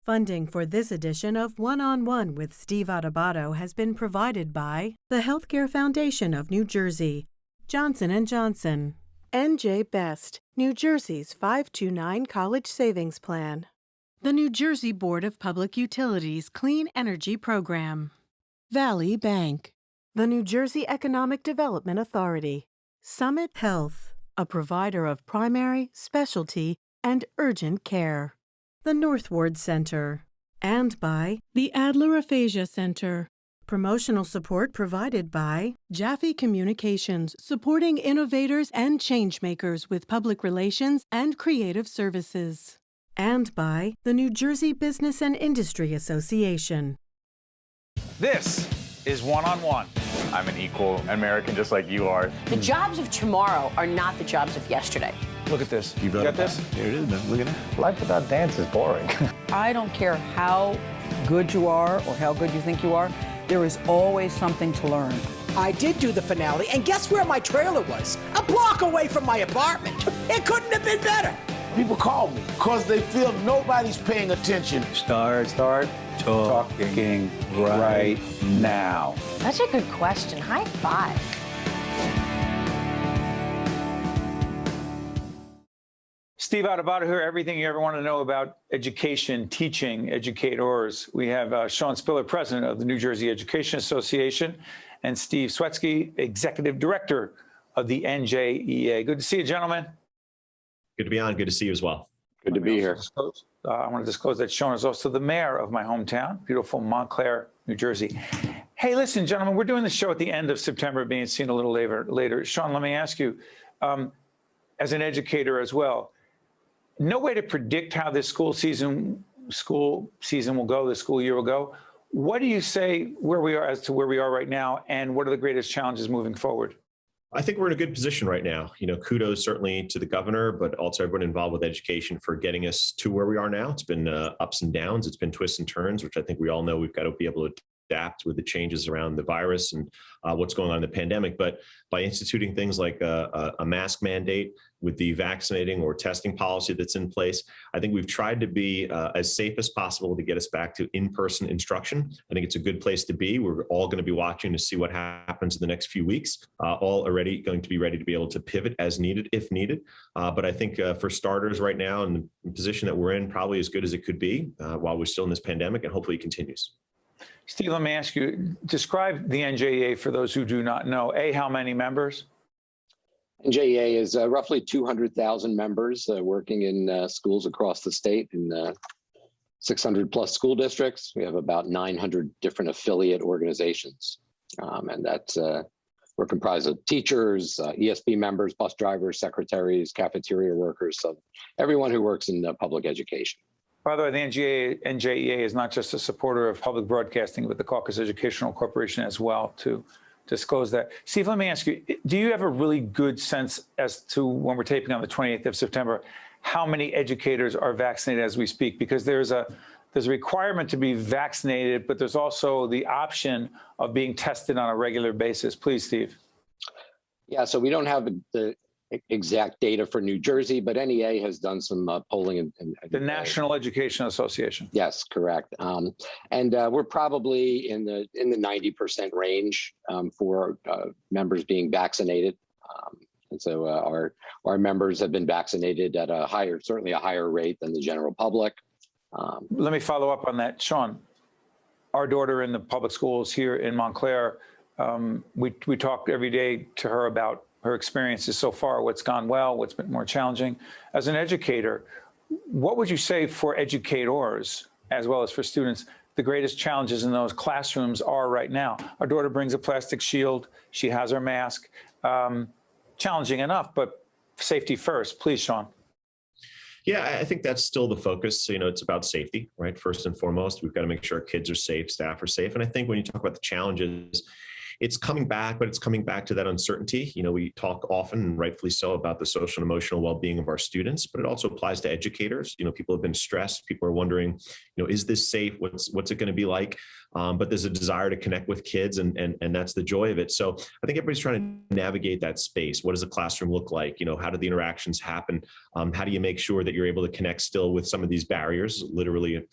Funding for this edition of One-on-One with Steve Adubato has been provided by the Healthcare Foundation of New Jersey, Johnson & Johnson, NJ Best, New Jersey's 529 College Savings Plan, the New Jersey Board of Public Utilities Clean Energy Program, Valley Bank, the New Jersey Economic Development Authority, Summit Health, a provider of primary, specialty, and urgent care, the Northward Center, and by the Adler Aphasia Center. Promotional support provided by Jaffe Communications, supporting innovators and changemakers with public relations and creative services, and by the New Jersey Business and Industry Association. This is One-on-One. I'm an equal American just like you are. The jobs of tomorrow are not the jobs of yesterday. Look at this. You got this? Here it is, man. Look at that. Life without dance is boring. I don't care how good you are or how good you think you are, there is always something to learn. I did do the finale, and guess where my trailer was? A block away from my apartment. It couldn't have been better. People call me because they feel nobody's paying attention. Start talking right now. Such a good question. High five. Steve Adubato here, everything you ever want to know about education, teaching, educators. We have Sean Spiller, president of the New Jersey Education Association, and Steve Swetsky, executive director of the NJEA. Good to see you, gentlemen. Good to be on. Good to see you as well. Good to be here. I want to disclose that Sean is also the mayor of my hometown, beautiful Montclair, New Jersey. Hey, listen, gentlemen, we're doing the show at the end of September, being seen a little later. Sean, let me ask you, as an educator as well, no way to predict how this school season will go, the school year will go. What do you say where we are as to where we are right now, and what are the greatest challenges moving forward? I think we're in a good position right now. You know, kudos certainly to the governor, but also everyone involved with education for getting us to where we are now. It's been ups and downs. It's been twists and turns, which I think we all know we've got to be able to adapt with the changes around the virus and what's going on in the pandemic. But by instituting things like a mask mandate with the vaccinating or testing policy that's in place, I think we've tried to be as safe as possible to get us back to in-person instruction. I think it's a good place to be. We're all going to be watching to see what happens in the next few weeks, all already going to be ready to be able to pivot as needed, if needed. But I think for starters right now, in the position that we're in, probably as good as it could be while we're still in this pandemic, and hopefully it continues. Steve, let me ask you, describe the NJEA for those who do not know. How many members? NJEA is roughly 200,000 members working in schools across the state in 600 plus school districts. We have about 900 different affiliate organizations. And that's, we're comprised of teachers, ESP members, bus drivers, secretaries, cafeteria workers, so everyone who works in public education. By the way, the NJEA is not just a supporter of public broadcasting, but the Caucus Educational Corporation as well, to disclose that. Steve, let me ask you, do you have a really good sense as to, when we're taping on the 28th of September, how many educators are vaccinated as we speak? Because there's a requirement to be vaccinated, but there's also the option of being tested on a regular basis. Please, Steve. Yeah, so we don't have the exact data for New Jersey, but NEA has done some polling. And the National Education Association. Yes, correct. And we're probably in the 90% range for members being vaccinated. And so our members have been vaccinated at certainly a higher rate than the general public. Let me follow up on that. Sean, our daughter in the public schools here in Montclair, we talk every day to her about her experiences so far, what's gone well, what's been more challenging. As an educator, what would you say for educators, as well as for students, the greatest challenges in those classrooms are right now? Our daughter brings a plastic shield. She has her mask. Challenging enough, but safety first. Please, Sean. Yeah, I think that's still the focus. You know, it's about safety, right? First and foremost, we've got to make sure our kids are safe, staff are safe. And I think when you talk about the challenges, it's coming back, but it's coming back to that uncertainty. We talk often, and rightfully so, about the social and emotional well-being of our students, but it also applies to educators. People have been stressed. People are wondering, is this safe? What's it going to be like? But there's a desire to connect with kids, and that's the joy of it. So I think everybody's trying to navigate that space. What does a classroom look like? How do the interactions happen? How do you make sure that you're able to connect still with some of these barriers, literally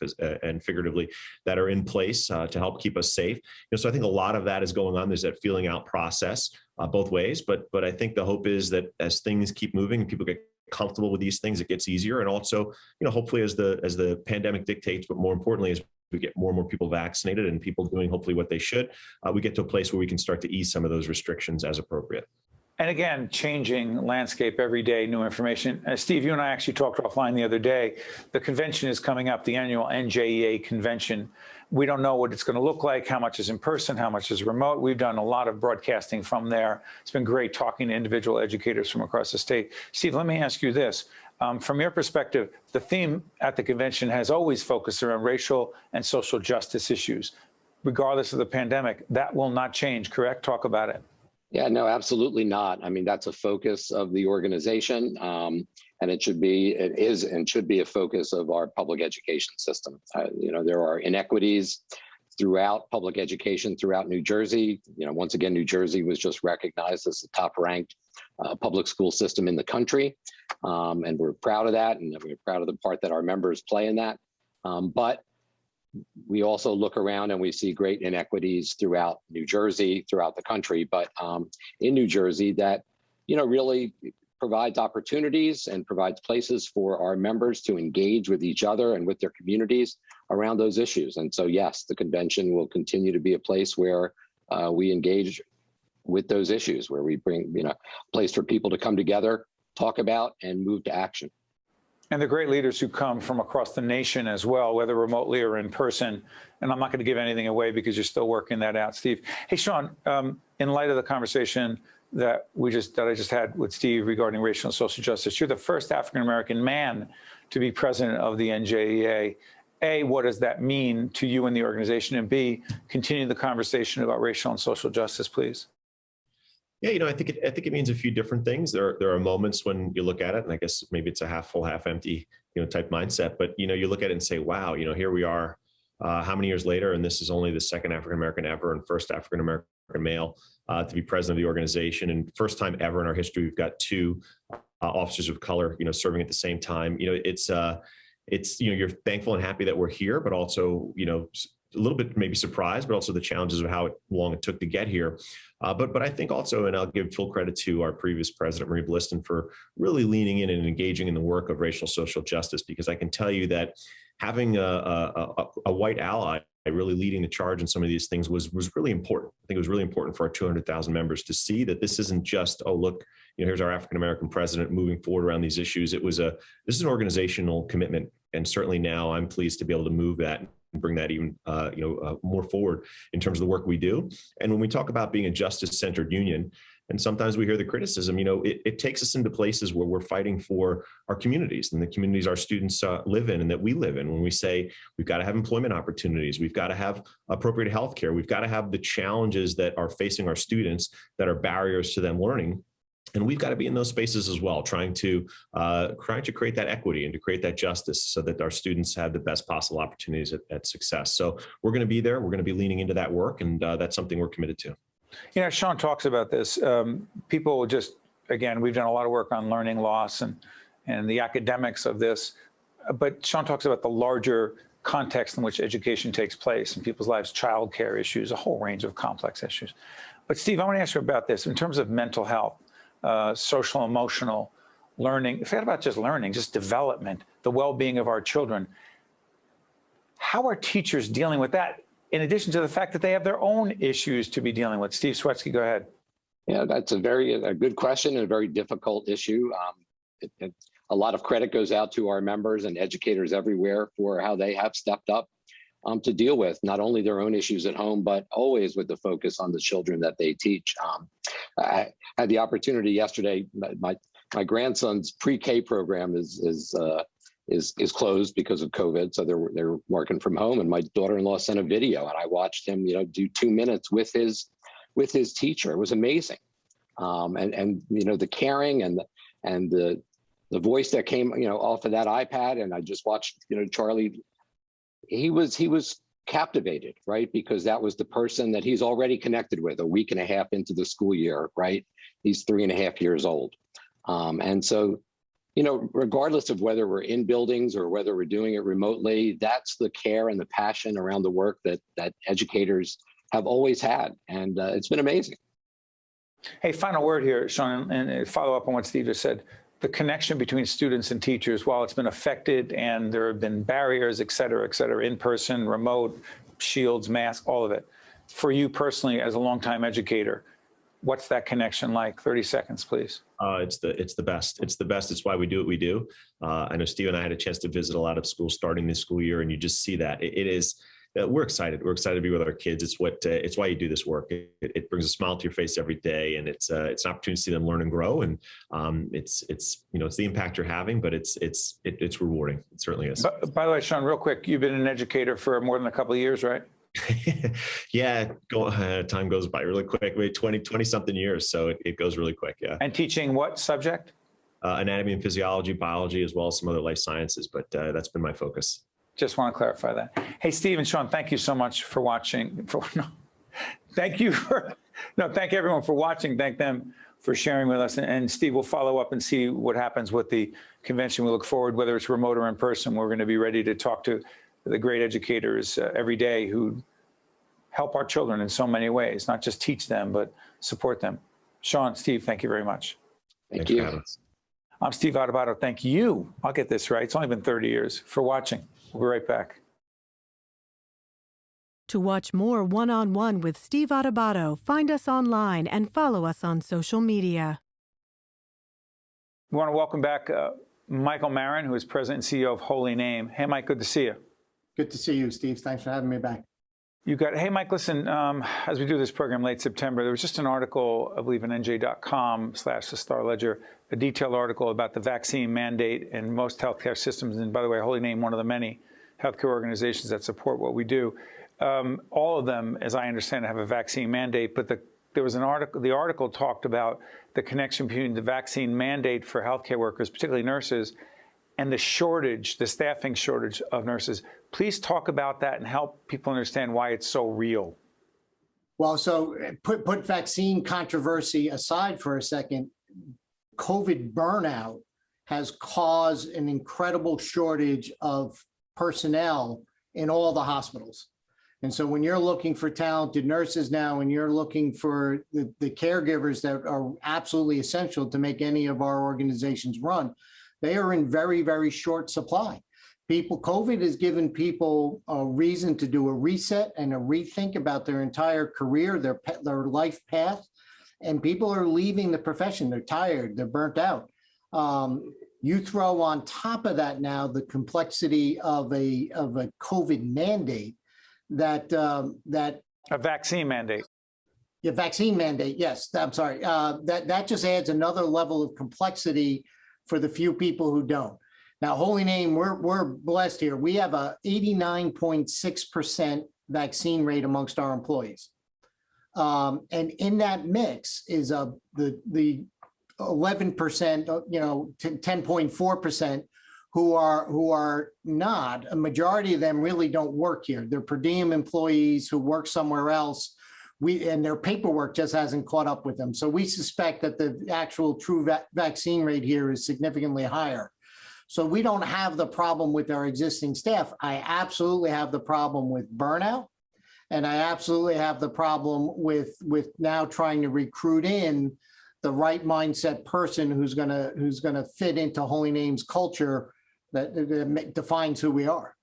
and figuratively, that are in place to help keep us safe? So I think a lot of that is going on. There's that feeling out process both ways. But I think the hope is that as things keep moving and people get comfortable with these things, it gets easier. And also, hopefully as the pandemic dictates, but more importantly, as we get more and more people vaccinated and people doing hopefully what they should, we get to a place where we can start to ease some of those restrictions as appropriate. And again, changing landscape every day, new information. Steve, you and I actually talked offline the other day. The convention is coming up, the annual NJEA convention. We don't know what it's going to look like, how much is in person, how much is remote. We've done a lot of broadcasting from there. It's been great talking to individual educators from across the state. Steve, let me ask you this. From your perspective, the theme at the convention has always focused around racial and social justice issues. Regardless of the pandemic, that will not change, correct? Talk about it. Yeah, no, absolutely not. I mean, that's a focus of the organization, and it is and should be a focus of our public education system. There are inequities throughout public education throughout New Jersey. Once again, New Jersey was just recognized as the top-ranked public school system in the country, and we're proud of that, and we're proud of the part that our members play in that. But we also look around and we see great inequities throughout New Jersey, throughout the country, but in New Jersey that, really provides opportunities and provides places for our members to engage with each other and with their communities around those issues. And so, yes, the convention will continue to be a place where we engage with those issues, where we bring, a place for people to come together, talk about, and move to action. And the great leaders who come from across the nation as well, whether remotely or in person. And I'm not going to give anything away because you're still working that out, Steve. Hey, Sean, in light of the conversation that I just had with Steve regarding racial and social justice, you're the first African-American man to be president of the NJEA. A, what does that mean to you and the organization? And B, continue the conversation about racial and social justice, please. Yeah, I think it means a few different things. There are moments when you look at it, and I guess maybe it's a half full, half empty, type mindset. But you look at it and say, wow, here we are, how many years later, and this is only the second African American ever and first African American male to be president of the organization, and first time ever in our history we've got two officers of color, serving at the same time. It's you're thankful and happy that we're here, but also a little bit maybe surprised, but also the challenges of how long it took to get here. But I think also, and I'll give full credit to our previous president, Marie Bliston, for really leaning in and engaging in the work of racial social justice, because I can tell you that having a white ally really leading the charge in some of these things was really important. I think it was really important for our 200,000 members to see that this isn't just, oh, look, here's our African-American president moving forward around these issues. This is an organizational commitment. And certainly now I'm pleased to be able to move that and bring that even more forward in terms of the work we do. And when we talk about being a justice-centered union, and sometimes we hear the criticism, it takes us into places where we're fighting for our communities and the communities our students live in and that we live in. When we say we've got to have employment opportunities, we've got to have appropriate health care, we've got to have the challenges that are facing our students that are barriers to them learning. And we've got to be in those spaces as well, trying to create that equity and to create that justice so that our students have the best possible opportunities at success. So we're going to be there. We're going to be leaning into that work. And that's something we're committed to. Sean talks about this. People again, we've done a lot of work on learning loss and the academics of this. But Sean talks about the larger context in which education takes place in people's lives, childcare issues, a whole range of complex issues. But Steve, I want to ask you about this in terms of mental health. Social, emotional learning, forget about just learning, just development, the well-being of our children. How are teachers dealing with that, in addition to the fact that they have their own issues to be dealing with? Steve Swetsky, go ahead. Yeah, that's a good question and a very difficult issue. A lot of credit goes out to our members and educators everywhere for how they have stepped up to deal with not only their own issues at home, but always with the focus on the children that they teach. I had the opportunity yesterday. My grandson's pre-K program is closed because of COVID, so they're working from home. And my daughter-in-law sent a video, and I watched him, do 2 minutes with his with his teacher. It was amazing. And the caring and the voice that came, off of that iPad. And I just watched, Charlie, he was captivated, right? Because that was the person that he's already connected with a week and a half into the school year, right? He's 3.5 years old. And so, regardless of whether we're in buildings or whether we're doing it remotely, that's the care and the passion around the work that educators have always had. And it's been amazing. Hey, final word here, Sean, and follow up on what Steve just said. The connection between students and teachers, while it's been affected and there have been barriers, et cetera, in person, remote, shields, masks, all of it. For you personally, as a longtime educator, what's that connection like? 30 seconds, please. It's the best. It's the best. It's why we do what we do. I know Steve and I had a chance to visit a lot of schools starting this school year, and you just see that. It is. We're excited. We're excited to be with our kids. It's why you do this work. It brings a smile to your face every day, and it's an opportunity to see them learn and grow. And it's the impact you're having, but it's rewarding. It certainly is. By the way, Sean, real quick, you've been an educator for more than a couple of years, right? Yeah, time goes by really quick. We 20 something years, so it goes really quick. Yeah. And teaching what subject? Anatomy and physiology, biology, as well as some other life sciences. But that's been my focus. Just want to clarify that. Hey, Steve and Sean, thank you so much for watching. Thank everyone for watching. Thank them for sharing with us. And Steve, we'll follow up and see what happens with the convention. We look forward, whether it's remote or in person. We're going to be ready to talk to the great educators every day who help our children in so many ways, not just teach them, but support them. Sean, Steve, thank you very much. Thank you. I'm Steve Adubato. Thank you. I'll get this right. It's only been 30 years for watching. We'll be right back. To watch more One-on-One with Steve Adubato, find us online and follow us on social media. We want to welcome back Michael Maron, who is President and CEO of Holy Name. Hey, Mike, good to see you. Good to see you, Steve. Thanks for having me back. Hey, Mike, listen, as we do this program late September, there was just an article, I believe, in nj.com/the Star Ledger, a detailed article about the vaccine mandate in most healthcare systems. And by the way, Holy Name, one of the many healthcare organizations that support what we do. All of them, as I understand it, have a vaccine mandate. But there was an article, the article talked about the connection between the vaccine mandate for healthcare workers, particularly nurses, and the staffing shortage of nurses. Please talk about that and help people understand why it's so real. Well, so put vaccine controversy aside for a second. COVID burnout has caused an incredible shortage of personnel in all the hospitals. And so when you're looking for talented nurses now, and you're looking for the caregivers that are absolutely essential to make any of our organizations run, they are in very, very short supply. COVID has given people a reason to do a reset and a rethink about their entire career, their life path, and people are leaving the profession. They're tired, they're burnt out. You throw on top of that now the complexity of a COVID mandate that a vaccine mandate. Yeah, vaccine mandate. Yes, I'm sorry. That just adds another level of complexity for the few people who don't. Now, Holy Name, we're blessed here. We have a 89.6% vaccine rate amongst our employees. And in that mix is the 11%, 10.4% who are not. A majority of them really don't work here. They're per diem employees who work somewhere else. And their paperwork just hasn't caught up with them. So we suspect that the actual true vaccine rate here is significantly higher. So we don't have the problem with our existing staff. I absolutely have the problem with burnout. And I absolutely have the problem with now trying to recruit in the right mindset person who's gonna fit into Holy Name's culture that defines who we are.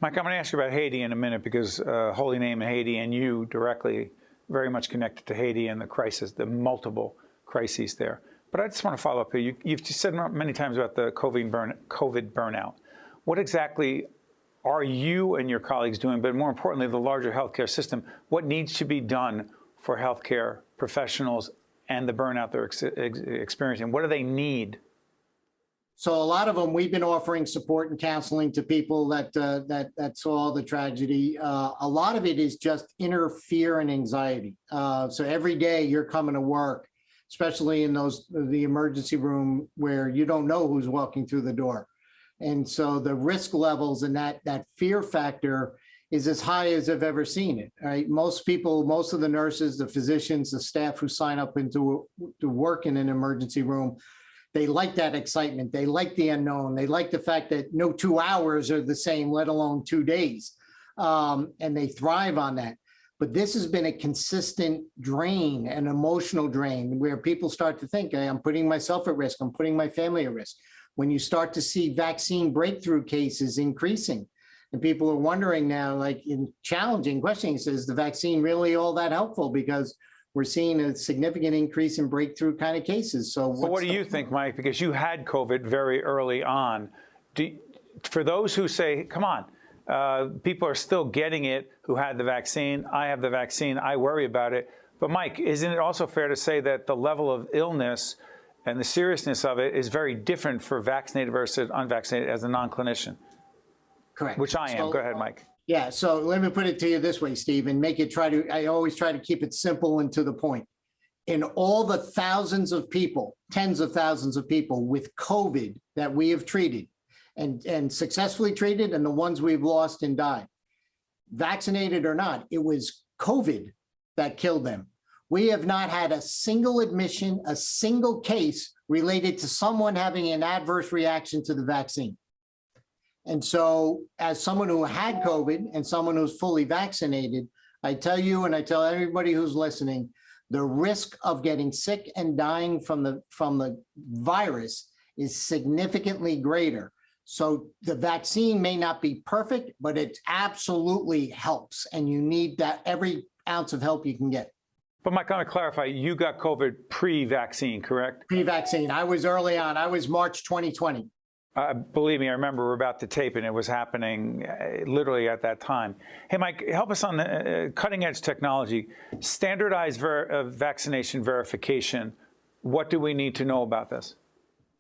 Mike, I'm going to ask you about Haiti in a minute because Holy Name and Haiti and you directly very much connected to Haiti and the crisis, the multiple crises there. But I just want to follow up here. You've said many times about the COVID burnout. What exactly are you and your colleagues doing, but more importantly, the larger healthcare system? What needs to be done for healthcare professionals and the burnout they're experiencing? What do they need? So a lot of them, we've been offering support and counseling to people that saw the tragedy. A lot of it is just inner fear and anxiety. So every day you're coming to work, especially in the emergency room where you don't know who's walking through the door. And so the risk levels and that fear factor is as high as I've ever seen it. Right? Most people, most of the nurses, the physicians, the staff who sign up to work in an emergency room, they like that excitement. They like the unknown. They like the fact that no 2 hours are the same, let alone 2 days. And they thrive on that. But this has been a consistent drain, an emotional drain, where people start to think, hey, I'm putting myself at risk. I'm putting my family at risk. When you start to see vaccine breakthrough cases increasing, and people are wondering now, like in challenging questioning, is the vaccine really all that helpful? Because we're seeing a significant increase in breakthrough kind of cases. So what do you think, Mike? Because you had COVID very early on. For those who say, come on, people are still getting it who had the vaccine. I have the vaccine. I worry about it. But Mike, isn't it also fair to say that the level of illness and the seriousness of it is very different for vaccinated versus unvaccinated as a non-clinician? Correct. Which I am. So, go ahead, Mike. Yeah. So let me put it to you this way, Steve, and I always try to keep it simple and to the point. In all the thousands of people, tens of thousands of people with COVID that we have treated and successfully treated, and the ones we've lost and died, vaccinated or not, it was COVID that killed them. We have not had a single admission, a single case related to someone having an adverse reaction to the vaccine. And so as someone who had COVID and someone who's fully vaccinated, I tell you, and I tell everybody who's listening, the risk of getting sick and dying from the virus is significantly greater. So the vaccine may not be perfect, but it absolutely helps. And you need that every ounce of help you can get. But Mike, I want to clarify, you got COVID pre-vaccine, correct? Pre-vaccine. I was early on. I was March 2020. Believe me, I remember we're about to tape and it was happening literally at that time. Hey, Mike, help us on the cutting edge technology, standardized vaccination verification. What do we need to know about this?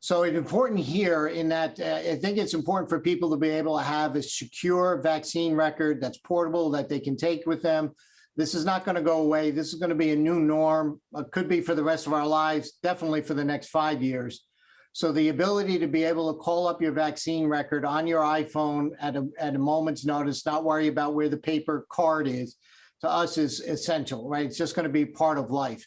So it's important here in that I think it's important for people to be able to have a secure vaccine record that's portable, that they can take with them. This is not going to go away. This is going to be a new norm. It could be for the rest of our lives, definitely for the next 5 years. So the ability to be able to call up your vaccine record on your iPhone at a moment's notice, not worry about where the paper card is, to us is essential, right? It's just going to be part of life.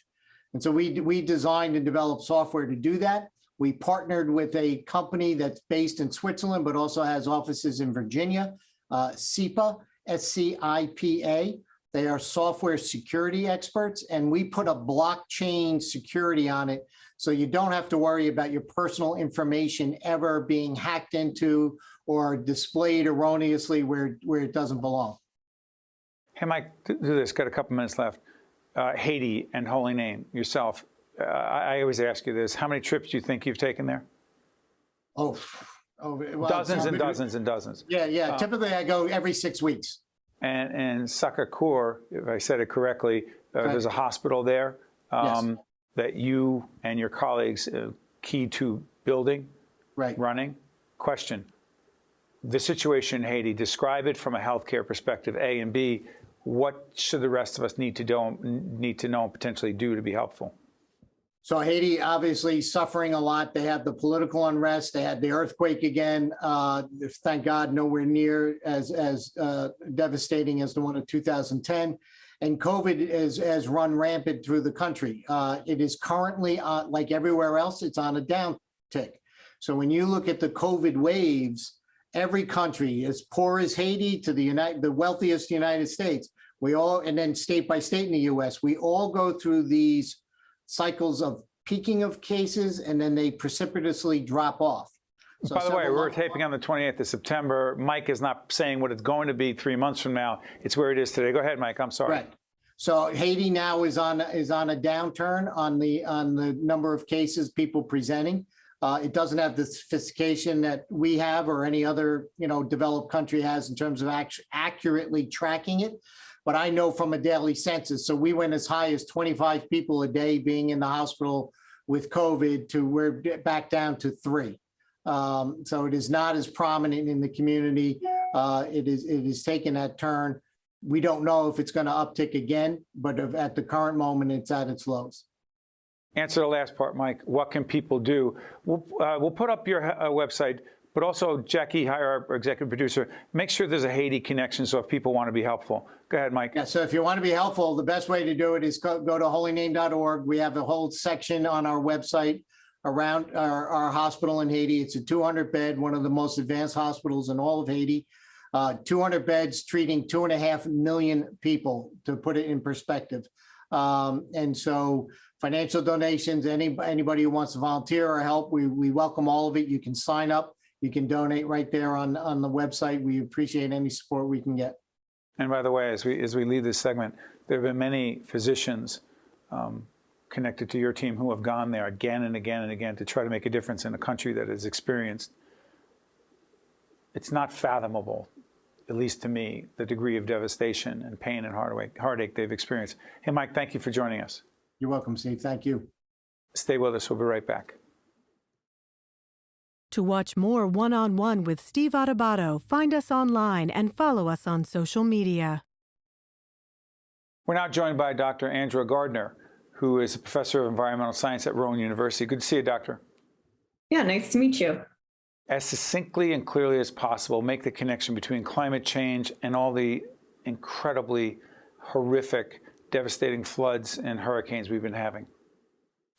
And so we designed and developed software to do that. We partnered with a company that's based in Switzerland, but also has offices in Virginia, SCIPA, SCIPA. They are software security experts, and we put a blockchain security on it. So you don't have to worry about your personal information ever being hacked into or displayed erroneously where it doesn't belong. Hey, Mike, do this. Got a couple minutes left. Haiti and Holy Name, yourself. I always ask you this. How many trips do you think you've taken there? Well, dozens and dozens and dozens. Yeah. Typically, I go every 6 weeks. And Sakakur, if I said it correctly, there's a hospital there. Yes. That you and your colleagues key to building, running. Question, the situation in Haiti, describe it from a healthcare perspective, A, and B, what should the rest of us need to know and potentially do to be helpful? So Haiti, obviously suffering a lot. They have the political unrest. They had the earthquake again. Thank God, nowhere near as devastating as the one of 2010. And COVID has run rampant through the country. It is currently, like everywhere else, it's on a downtick. So when you look at the COVID waves, every country, as poor as Haiti to the wealthiest United States, and then state by state in the US, we all go through these cycles of peaking of cases, and then they precipitously drop off. So by the way, we're taping on the 28th of September. Mike is not saying what it's going to be 3 months from now. It's where it is today. Go ahead, Mike. I'm sorry. Right. So Haiti now is on a downturn on the number of cases, people presenting. It doesn't have the sophistication that we have or any other developed country has in terms of accurately tracking it. But I know from a daily census, so we went as high as 25 people a day being in the hospital with COVID to we're back down to 3. So it is not as prominent in the community. It is taking that turn. We don't know if it's going to uptick again, but at the current moment, it's at its lows. Answer the last part, Mike. What can people do? We'll put up your website, but also Jackie, our executive producer, make sure there's a Haiti connection so if people want to be helpful. Go ahead, Mike. Yeah, so if you want to be helpful, the best way to do it is go to holyname.org. We have a whole section on our website around our hospital in Haiti. It's a 200-bed, one of the most advanced hospitals in all of Haiti. 200 beds treating 2.5 million people, to put it in perspective. And so financial donations, anybody who wants to volunteer or help, we welcome all of it. You can sign up. You can donate right there on the website. We appreciate any support we can get. And by the way, as we leave this segment, there have been many physicians connected to your team who have gone there again and again and again to try to make a difference in a country that has experienced, it's not fathomable, at least to me, the degree of devastation and pain and heartache they've experienced. Hey, Mike, thank you for joining us. You're welcome, Steve. Thank you. Stay with us. We'll be right back. To watch more One-on-One with Steve Adubato, find us online and follow us on social media. We're now joined by Dr. Andra Garner, who is a professor of environmental science at Rowan University. Good to see you, Doctor. Yeah, nice to meet you. As succinctly and clearly as possible, make the connection between climate change and all the incredibly horrific, devastating floods and hurricanes we've been having.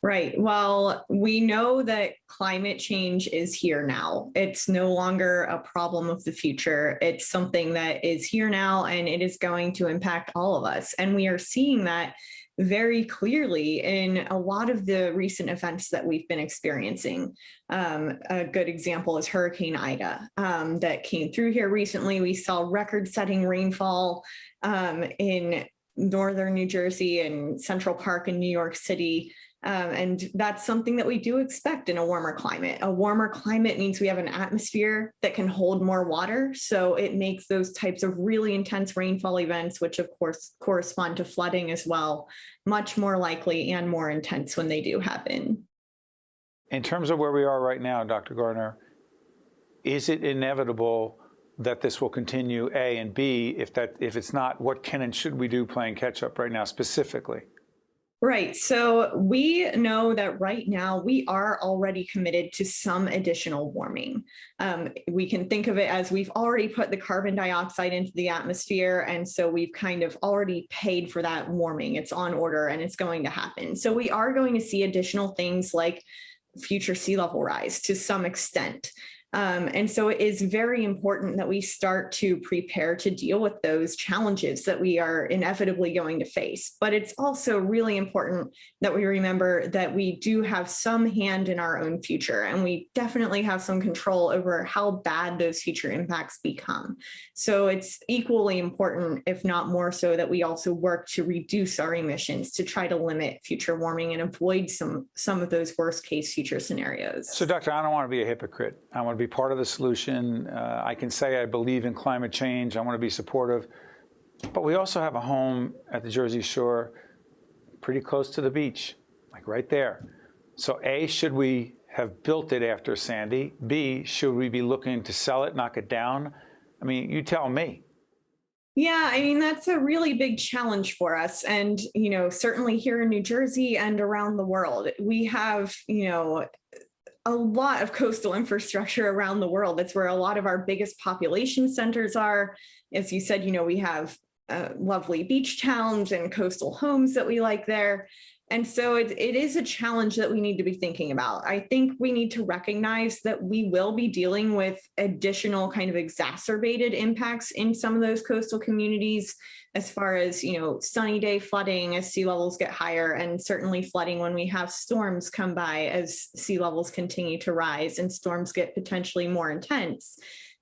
Right. Well, we know that climate change is here now. It's no longer a problem of the future. It's something that is here now, and it is going to impact all of us. And we are seeing that very clearly in a lot of the recent events that we've been experiencing. A good example is Hurricane Ida that came through here recently. We saw record-setting rainfall in northern New Jersey and Central Park in New York City. And that's something that we do expect in a warmer climate. A warmer climate means we have an atmosphere that can hold more water. So it makes those types of really intense rainfall events, which of course correspond to flooding as well, much more likely and more intense when they do happen. In terms of where we are right now, Dr. Garner, is it inevitable that this will continue, A, and B, if it's not, what can and should we do playing catch up right now specifically? Right. So we know that right now we are already committed to some additional warming. We can think of it as we've already put the carbon dioxide into the atmosphere. And so we've kind of already paid for that warming. It's on order and it's going to happen. So we are going to see additional things like future sea level rise to some extent. And so it is very important that we start to prepare to deal with those challenges that we are inevitably going to face. But it's also really important that we remember that we do have some hand in our own future, and we definitely have some control over how bad those future impacts become. So it's equally important, if not more so, that we also work to reduce our emissions to try to limit future warming and avoid some of those worst case future scenarios. So, Doctor, I don't want to be a hypocrite. I want to be part of the solution. I can say I believe in climate change. I want to be supportive. But we also have a home at the Jersey Shore, pretty close to the beach, like right there. So A, should we have built it after Sandy? B, should we be looking to sell it, knock it down? I mean, you tell me. Yeah, I mean, that's a really big challenge for us. And, certainly here in New Jersey and around the world, we have, a lot of coastal infrastructure around the world. That's where a lot of our biggest population centers are. As you said, we have lovely beach towns and coastal homes that we like there. And so it is a challenge that we need to be thinking about. I think we need to recognize that we will be dealing with additional kind of exacerbated impacts in some of those coastal communities, as far as, sunny day flooding as sea levels get higher, and certainly flooding when we have storms come by as sea levels continue to rise and storms get potentially more intense.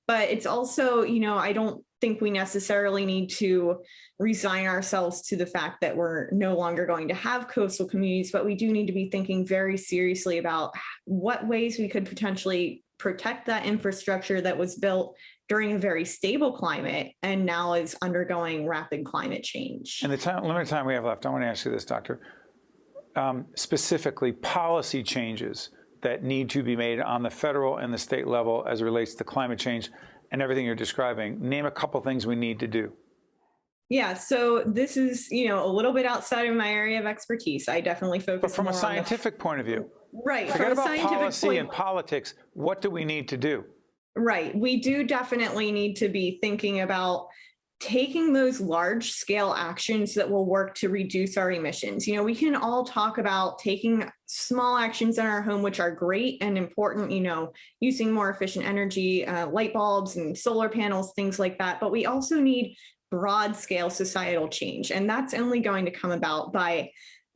But it's also, I don't think we necessarily need to resign ourselves to the fact that we're no longer going to have coastal communities, but we do need to be thinking very seriously about what ways we could potentially protect that infrastructure that was built during a very stable climate and now is undergoing rapid climate change. And the limited time we have left, I want to ask you this, Doctor. Specifically, policy changes that need to be made on the federal and the state level as it relates to climate change and everything you're describing? Name a couple things we need to do. Yeah, so this is, a little bit outside of my area of expertise. I definitely focus But from more a scientific point of view. Right. Forget from a about scientific policy point, and politics. What do we need to do? Right. We do definitely need to be thinking about taking those large scale actions that will work to reduce our emissions. We can all talk about taking small actions in our home, which are great and important, using more efficient energy, light bulbs and solar panels, things like that. But we also need broad scale societal change. And that's only going to come about by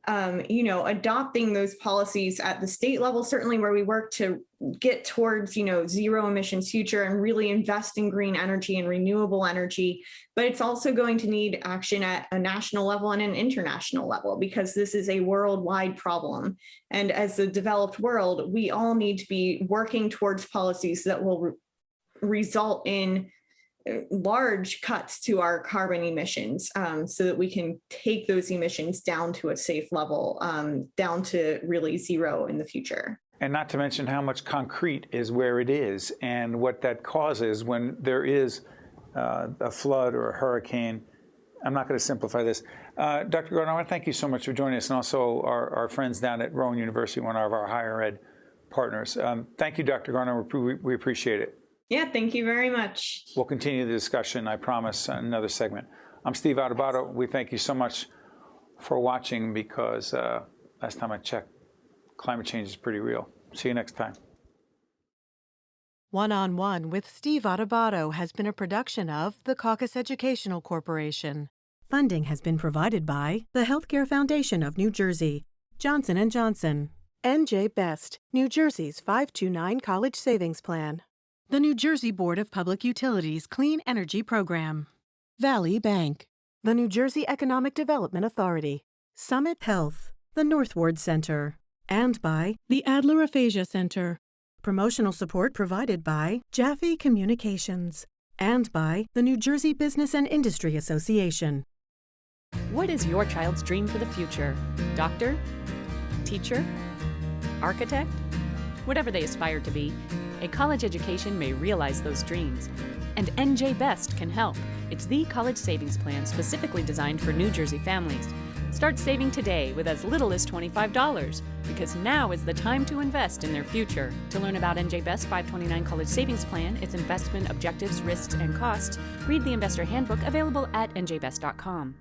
adopting those policies at the state level, certainly where we work to get towards, zero emissions future and really invest in green energy and renewable energy. But it's also going to need action at a national level and an international level, because this is a worldwide problem. And as the developed world, we all need to be working towards policies that will result in large cuts to our carbon emissions, so that we can take those emissions down to a safe level, down to really zero in the future. And not to mention how much concrete is where it is and what that causes when there is a flood or a hurricane. I'm not going to simplify this. Dr. Garner, I want to thank you so much for joining us, and also our friends down at Rowan University, one of our higher ed partners. Thank you, Dr. Garner. We appreciate it. Yeah, thank you very much. We'll continue the discussion, I promise, in another segment. I'm Steve Adubato. We thank you so much for watching, because last time I checked, climate change is pretty real. See you next time. One-on-One with Steve Adubato has been a production of the Caucus Educational Corporation. Funding has been provided by the Healthcare Foundation of New Jersey, Johnson & Johnson, NJ Best, New Jersey's 529 College Savings Plan, the New Jersey Board of Public Utilities Clean Energy Program, Valley Bank, the New Jersey Economic Development Authority, Summit Health, the North Ward Center, and by the Adler Aphasia Center. Promotional support provided by Jaffe Communications and by the New Jersey Business and Industry Association. What is your child's dream for the future? Doctor? Teacher? Architect? Whatever they aspire to be, a college education may realize those dreams. And NJ Best can help. It's the college savings plan specifically designed for New Jersey families. Start saving today with as little as $25, because now is the time to invest in their future. To learn about NJ Best 529 College Savings Plan, its investment objectives, risks, and costs, read the Investor Handbook available at njbest.com.